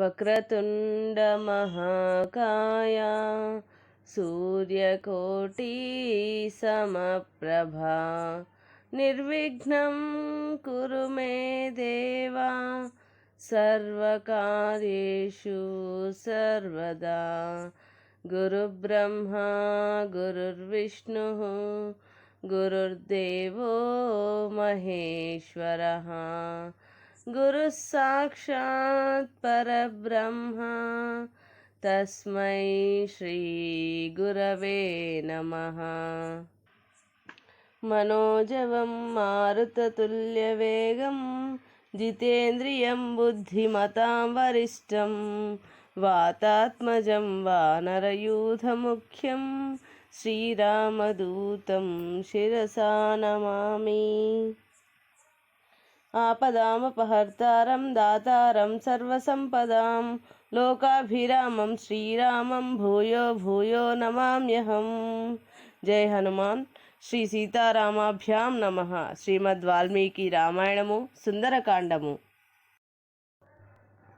వక్రతుండ మహాకాయ సూర్యకోటి సమప్రభా నిర్విఘ్నం కురు మే దేవా సర్వకార్యేషు సర్వదా. గురుబ్రహ్మా గురుర్విష్ణుః గురుర్దేవో మహేశ్వరః గురుః సాక్షాత్ పరబ్రహ్మ తస్మై శ్రీ గురవే నమః. మనోజవం మారుతతుల్యవేగం జితేంద్రియం బుద్ధిమతాం వరిష్టం వాతాత్మజం వానరయూథముఖ్యం శ్రీరామదూతం శిరసా నమామి. ఆపదామపహర్తారం దాతారం సర్వసంపదాం లోకాభిరామం శ్రీరామం భూయో భూయో నమామ్యహం. జై హనుమాన్. శ్రీ సీతారామాభ్యాం నమః. శ్రీమద్ వాల్మీకి రామాయణము సుందరకాండము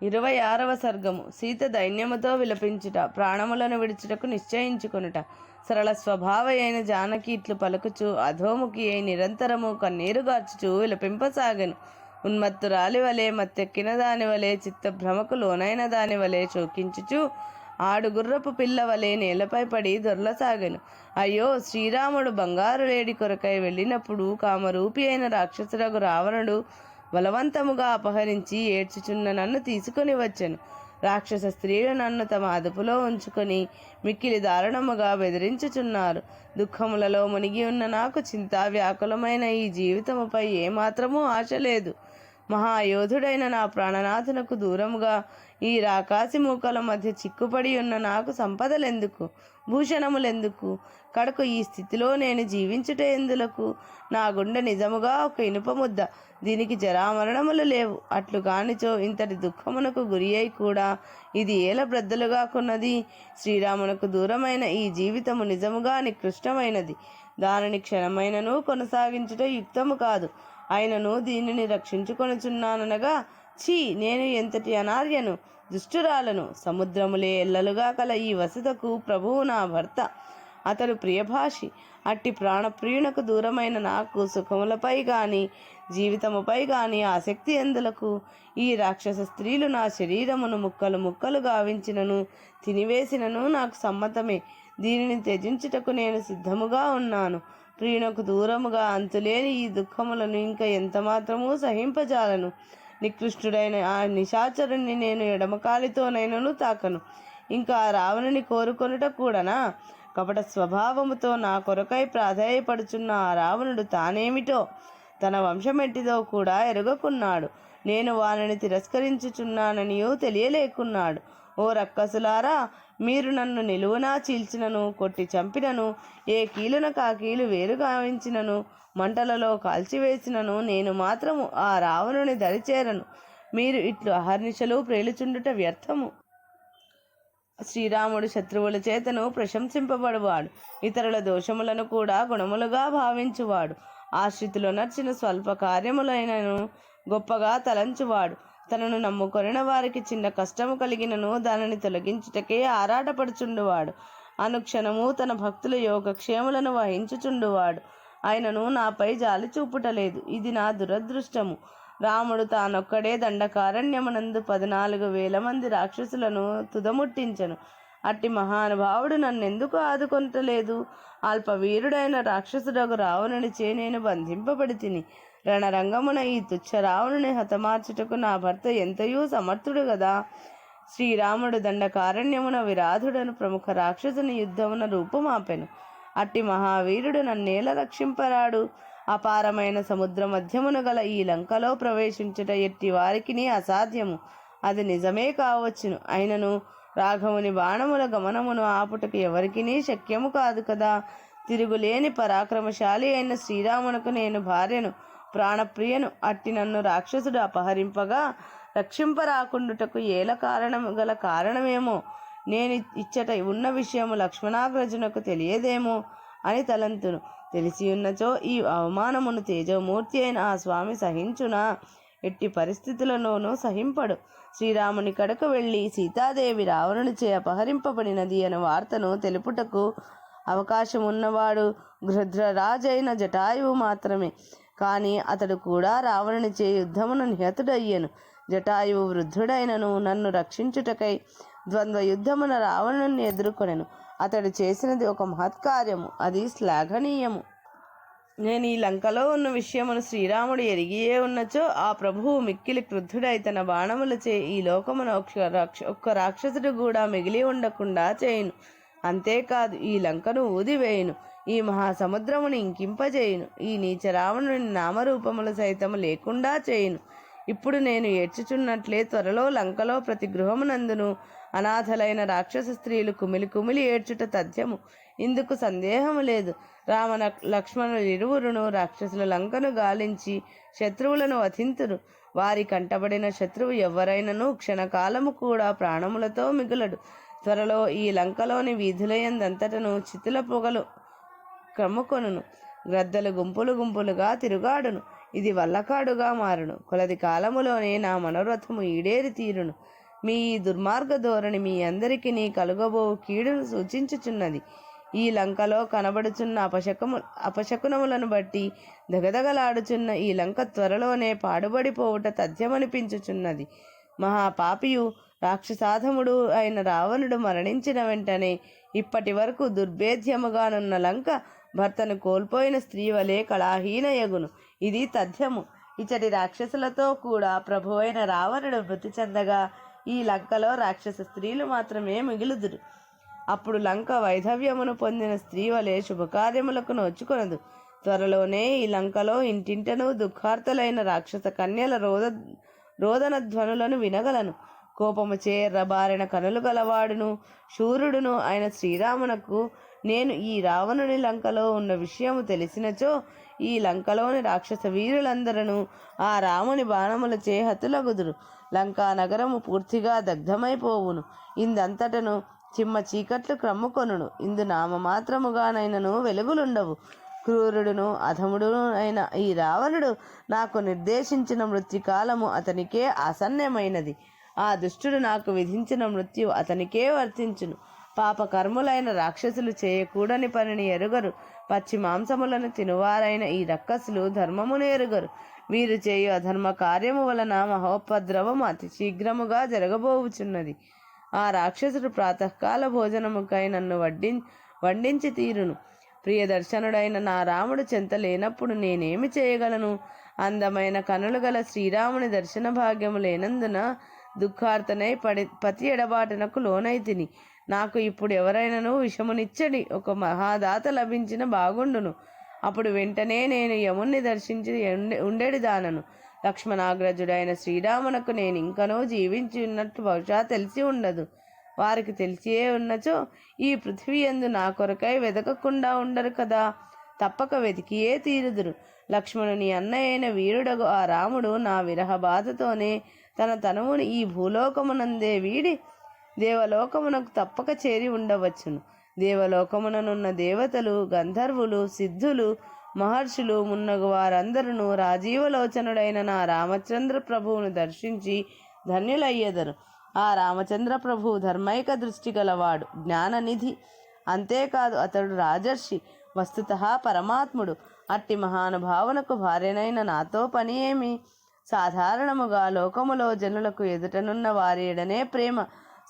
26వ సర్గము. సీత దైన్యముతో విలపించుట, ప్రాణములను విడుచుటకు నిశ్చయించుకొనుట. సరళ స్వభావ అయిన జానకి ఇట్లు పలుకుచు అధోముఖి అయి నిరంతరము కన్నీరుగార్చుచు విలపింపసాగెను. ఉన్మత్తురాలి వలె మత్తెక్కిన దాని వలె చిత్తభ్రమకు లోనైన దాని వలె శోకించుచు ఆడుగుర్రపు పిల్ల వలె నేలపై పడి దొర్లసాగెను. అయ్యో, శ్రీరాముడు బంగారు లేడి కొరకై వెళ్ళినప్పుడు కామరూపి అయిన రాక్షసుడగు రావణుడు బలవంతముగా అపహరించి ఏడ్చుచున్న నన్ను తీసుకొని వచ్చెను. రాక్షస స్త్రీలు నన్ను తమ అదుపులో ఉంచుకొని మిక్కిలి దారుణముగా బెదిరించుచున్నారు. దుఃఖములలో మునిగి ఉన్న నాకు చింతా వ్యాకులమైన ఈ జీవితముపై ఏమాత్రమూ ఆశ లేదు. మహాయోధుడైన నా ప్రాణనాథునకు దూరముగా ఈ రాకాసి మూకల మధ్య చిక్కుపడి ఉన్న నాకు సంపదలెందుకు, భూషణములెందుకు? కడకు ఈ స్థితిలో నేను జీవించుట ఎందులకు? నా గుండె నిజముగా ఒక ఇనుప ముద్ద, దీనికి జరామరణములు లేవు. అట్లు కానిచో ఇంతటి దుఃఖమునకు గురి అయి కూడా ఇది ఏల బ్రద్దలుగా కొన్నది. శ్రీరామునకు దూరమైన ఈ జీవితము నిజముగా నికృష్టమైనది. దానిని క్షణమైనను కొనసాగించుట యుక్తము కాదు. అయినను దీనిని రక్షించుకొనుచున్నాననగా ఛీ, నేను ఎంతటి అనార్యను, దుష్టురాలను. సముద్రములే ఎల్లలుగా కల ఈ వసుధకు ప్రభువు నా భర్త. అతడు ప్రియభాషి. అట్టి ప్రాణప్రియునకు దూరమైన నాకు సుఖములపై గాని జీవితముపై గాని ఆసక్తి ఎందులకు? ఈ రాక్షస స్త్రీలు నా శరీరమును ముక్కలు ముక్కలు గావించినను తినివేసినను నాకు సమ్మతమే. దీనిని త్యజించుటకు నేను సిద్ధముగా ఉన్నాను. ప్రియునకు దూరముగా అంతులేని ఈ దుఃఖములను ఇంకా ఎంతమాత్రమూ సహింపజాలను. నికృష్టుడైన ఆ నిశాచరుణ్ణి నేను ఎడమకాలితోనైనను తాకను. ఇంకా రావణుని కోరుకొనుట కూడానా? కపట స్వభావముతో నా కొరకై ప్రాధేయపడుచున్న ఆ రావణుడు తానేమిటో తన వంశమెట్టిదో కూడా ఎరుగకున్నాడు. నేను వానిని తిరస్కరించుచున్నాననియూ తెలియలేకున్నాడు. ఓ రక్కసులారా, మీరు నన్ను నిలువునా చీల్చినను, కొట్టి చంపినను, ఏ కీలున కాకీలు వేరు గావించినను, మంటలలో కాల్చివేసినను నేను మాత్రము ఆ రావణుని దరిచేరను. మీరు ఇట్లు అహర్నిశలు ప్రేలుచుండుట వ్యర్థము. శ్రీరాముడు శత్రువుల చేతను ప్రశంసింపబడువాడు. ఇతరుల దోషములను కూడా గుణములుగా భావించువాడు. ఆశ్రితులు నర్చిన స్వల్ప కార్యములైనను గొప్పగా తలంచువాడు. తనను నమ్ముకొనిన వారికి చిన్న కష్టము కలిగినను దానిని తొలగించుటకే ఆరాటపడుచుండువాడు. అనుక్షణము తన భక్తుల యోగక్షేములను వహించుచుండువాడు. ఆయనను నాపై జాలి చూపుటలేదు. ఇది నా దురదృష్టము. రాముడు తానొక్కడే దండకారణ్యమునందు 14,000 మంది రాక్షసులను తుదముట్టించెను. అట్టి మహానుభావుడు నన్నెందుకు ఆదుకొనటలేదు? అల్పవీరుడైన రాక్షసుడగు రావణునిచే నేను బంధింపబడి తిని. రణరంగమున ఈ తుచ్చ రావణుని హతమార్చుటకు నా భర్త ఎంతయూ సమర్థుడు గదా. శ్రీరాముడు దండకారణ్యమున విరాధుడను ప్రముఖ రాక్షసుని యుద్ధమున రూపుమాపెను. అట్టి మహావీరుడు నన్నేల రక్షింపరాడు? అపారమైన సముద్ర మధ్యమున గల ఈ లంకలో ప్రవేశించుట ఎట్టి వారికిని అసాధ్యము. అది నిజమే కావచ్చును. అయినను రాఘవుని బాణముల గమనమును ఆపుటకు ఎవరికినీ శక్యము కాదు కదా. తిరుగులేని పరాక్రమశాలి అయిన శ్రీరామునకు నేను భార్యను, ప్రాణప్రియను. అట్టి నన్ను రాక్షసుడు అపహరింపగా రక్షింపరాకుండుటకు ఏల కారణమేమో. నేను ఇచ్చట ఉన్న విషయము లక్ష్మణాగ్రజునకు తెలియదేమో అని తలంతును. తెలిసియున్నచో ఈ అవమానమును తేజోమూర్తి అయిన ఆ స్వామి సహించునా? ఎట్టి పరిస్థితులలోనూ సహింపడు. శ్రీరాముని కడకు వెళ్ళి సీతాదేవి రావణునిచే అపహరింపబడినది అనే వార్తను తెలుపుటకు అవకాశం ఉన్నవాడు గృధ్రరాజైన జటాయువు మాత్రమే. కానీ అతడు కూడా రావణునిచే యుద్ధమును నిహతుడయ్యను. జటాయువు వృద్ధుడైనను నన్ను రక్షించుటకై ద్వంద్వ యుద్ధమున రావణుని ఎదుర్కొనెను. అతడు చేసినది ఒక మహత్కార్యము, అది శ్లాఘనీయము. నేను ఈ లంకలో ఉన్న విషయమును శ్రీరాముడు ఎరిగియే ఉన్నచో ఆ ప్రభువు మిక్కిలి క్రుద్ధుడై తన బాణములచే ఈ లోకమున ఒక్క రాక్షసుడు కూడా మిగిలి ఉండకుండా చేయును. అంతేకాదు ఈ లంకను ఊదివేయును, ఈ మహాసముద్రముని ఇంకింపజేయును, ఈ నీచ రావణుని నామరూపములు సైతము లేకుండా చేయును. ఇప్పుడు నేను ఏడ్చుచున్నట్లే త్వరలో లంకలో ప్రతి గృహమునందును అనాథలైన రాక్షస స్త్రీలు కుమిలి కుమిలి ఏడ్చుట తథ్యము. ఇందుకు సందేహము లేదు. రామ లక్ష్మణులు ఇరువురును రాక్షసుల లంకను గాలించి శత్రువులను వధింతురు. వారి కంటబడిన శత్రువు ఎవరైనను క్షణకాలము కూడా ప్రాణములతో మిగులడు. త్వరలో ఈ లంకలోని వీధులయందంతటను చితుల పొగలు కమ్ముకొనును. గ్రద్దలు గుంపులు గుంపులుగా తిరుగాడును. ఇది వల్లకాడుగా మారును. కొలది కాలములోనే నా మనోరథము ఈడేరి తీరును. మీ ఈ దుర్మార్గ ధోరణి మీ అందరికీ కలుగబో కీడును సూచించుచున్నది. ఈ లంకలో కనబడుచున్న అపశకునములను బట్టి దగదగలాడుచున్న ఈ లంక త్వరలోనే పాడుబడిపోవుట తథ్యమనిపించుచున్నది. మహాపాపియు రాక్షసాధముడు అయిన రావణుడు మరణించిన వెంటనే ఇప్పటి వరకు దుర్భేద్యముగానున్న లంక భర్తను కోల్పోయిన స్త్రీ వలె కళాహీనయగును. ఇది తథ్యము. ఇచ్చటి రాక్షసులతో కూడా ప్రభువైన రావణుడు మృతి చెందగా ఈ లంకలో రాక్షస స్త్రీలు మాత్రమే మిగులుదురు. అప్పుడు లంక వైధవ్యమును పొందిన స్త్రీ వలె శుభకార్యములకు నోచుకొనదు. త్వరలోనే ఈ లంకలో ఇంటింటను దుఃఖార్తలైన రాక్షస కన్యల రోదన ధ్వనులను వినగలను. కోపము చేర్రబారిన కనులు గలవాడును శూరుడును అయిన శ్రీరామునకు నేను ఈ రావణుని లంకలో ఉన్న విషయము తెలిసినచో ఈ లంకలోని రాక్షస వీరులందరూ ఆ రాముని బాణములచే హతులగుదురు. లంకా నగరము పూర్తిగా దగ్ధమైపోవును. ఇందంతటను చిమ్మ చీకట్లు క్రమ్ముకొనును. ఇందు నామమాత్రముగానైనను వెలుగులుండవు. క్రూరుడును అధముడును అయిన ఈ రావణుడు నాకు నిర్దేశించిన మృత్యుకాలము అతనికే ఆసన్నమైనది. ఆ దుష్టుడు నాకు విధించిన మృత్యు అతనికే వర్తించును. పాపకర్ములైన రాక్షసులు చేయకూడని పనిని ఎరుగరు. పచ్చి మాంసములను తినువారైన ఈ రక్కసులు ధర్మమును ఎరుగరు. వీరు చేయు అధర్మ కార్యము వలన మహోపద్రవము అతి శీఘ్రముగా జరగబోవుచున్నది. ఆ రాక్షసుడు ప్రాతకాల భోజనముకై నన్ను వడ్డించి తీరును. ప్రియదర్శనుడైన నా రాముడు చెంత లేనప్పుడు నేనేమి చేయగలను? అందమైన కనులు గల శ్రీరాముని దర్శన భాగ్యము లేనందున దుఃఖార్తనై పతి ఎడబాటునకు లోనైతిని. నాకు ఇప్పుడు ఎవరైనాను విషమునిచ్చడి ఒక మహాదాత లభించిన బాగుండును. అప్పుడు వెంటనే నేను యముణ్ణి దర్శించి ఉండేడిదానను. లక్ష్మణాగ్రజుడైన శ్రీరామునకు నేను ఇంకనూ జీవించి ఉన్నట్టు బహుశా తెలిసి ఉండదు. వారికి తెలిసియే ఉన్నచో ఈ పృథ్వీ యందు నా కొరకై వెదకకుండా ఉండరు కదా. తప్పక వెతికియే తీరుదురు. లక్ష్మణుని అన్నయ్యైన వీరుడగు ఆ రాముడు నా విరహ బాధతోనే తన తనువుని ఈ భూలోకమునందే వీడి దేవలోకమునకు తప్పక చేరి ఉండవచ్చును. దేవలోకముననున్న దేవతలు, గంధర్వులు, సిద్ధులు, మహర్షులు మున్నగు వారందరూ రాజీవలోచనుడైన నా రామచంద్ర ప్రభువును దర్శించి ధన్యులయ్యెదరు. ఆ రామచంద్ర ప్రభువు ధర్మైక దృష్టి గలవాడు, జ్ఞాననిధి. అంతేకాదు అతడు రాజర్షి, వస్తుతః పరమాత్ముడు. అట్టి మహానుభావునకు భార్యనైన నాతో పని ఏమి? సాధారణముగా లోకములో జనులకు ఎదుటనున్న వారి ఎడనే ప్రేమ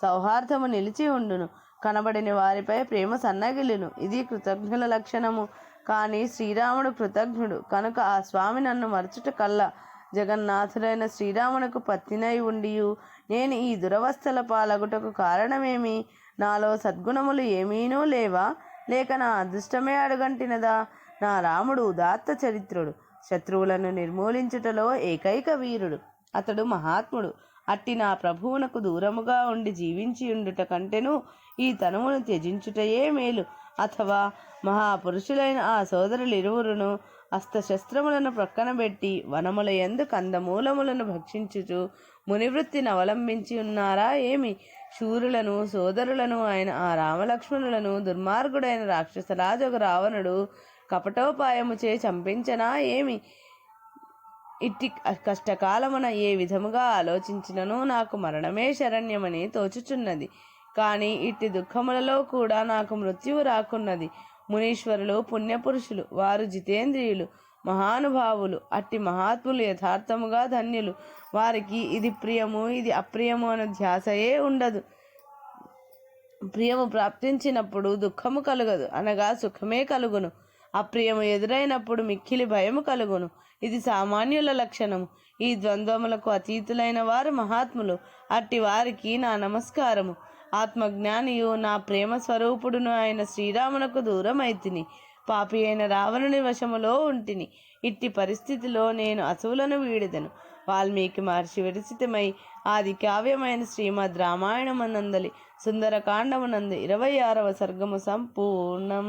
సౌహార్దము నిలిచి ఉండును. కనబడిన వారిపై ప్రేమ సన్నగిలును. ఇది కృతజ్ఞుల లక్షణము. కానీ శ్రీరాముడు కృతజ్ఞుడు కనుక ఆ స్వామి నన్ను మరచుట కల్లా జగన్నాథుడైన శ్రీరామునకు పత్నినై ఉండియు నేను ఈ దురవస్థల పాలగుటకు కారణమేమి? నాలో సద్గుణములు ఏమీనూ లేవా? లేక నా అదృష్టమే అడుగంటినదా? నా రాముడు ఉదాత్త చరిత్రుడు, శత్రువులను నిర్మూలించుటలో ఏకైక వీరుడు. అతడు మహాత్ముడు. అట్టి నా ప్రభువునకు దూరముగా ఉండి జీవించి ఉండుట కంటెను ఈ తనువును త్యజించుటయే మేలు. అథవా మహాపురుషులైన ఆ సోదరులిరువురును అస్త్రశస్త్రములను ప్రక్కన పెట్టి వనముల యందు కందమూలములను భక్షించుచు మునివృత్తిని అవలంబించి ఉన్నారా ఏమి? శూరులను సోదరులను ఆయన ఆ రామలక్ష్మణులను దుర్మార్గుడైన రాక్షసరాజు రావణుడు కపటోపాయముచే చంపించనా ఏమి? ఇట్టి కష్టకాలమున ఏ విధముగా ఆలోచించినను నాకు మరణమే శరణ్యమని తోచుచున్నది. కానీ ఇట్టి దుఃఖములలో కూడా నాకు మృత్యువు రాకున్నది. మునీశ్వరులు పుణ్యపురుషులు, వారు జితేంద్రియులు, మహానుభావులు, అట్టి మహాత్ములు యథార్థముగా ధన్యులు. వారికి ఇది ప్రియము ఇది అప్రియము అనే ధ్యాసయే ఉండదు. ప్రియము ప్రాప్తించినప్పుడు దుఃఖము కలుగదు, అనగా సుఖమే కలుగును. అప్రియము ఎదురైనప్పుడు మిక్కిలి భయము కలుగును. ఇది సామాన్యుల లక్షణము. ఈ ద్వంద్వములకు అతీతులైన వారు మహాత్ములు. అట్టి వారికి నా నమస్కారము. ఆత్మజ్ఞానియు నా ప్రేమ స్వరూపుడును అయిన శ్రీరామునకు దూరమైతిని. పాపి అయిన రావణుని వశములో ఉంటిని. ఇట్టి పరిస్థితిలో నేను అసువులను వీడెదను. వాల్మీకి మహర్షి విరచితమై ఆది కావ్యమైన శ్రీమద్ రామాయణమనందలి సుందరకాండమునందు 26వ సర్గము సంపూర్ణం.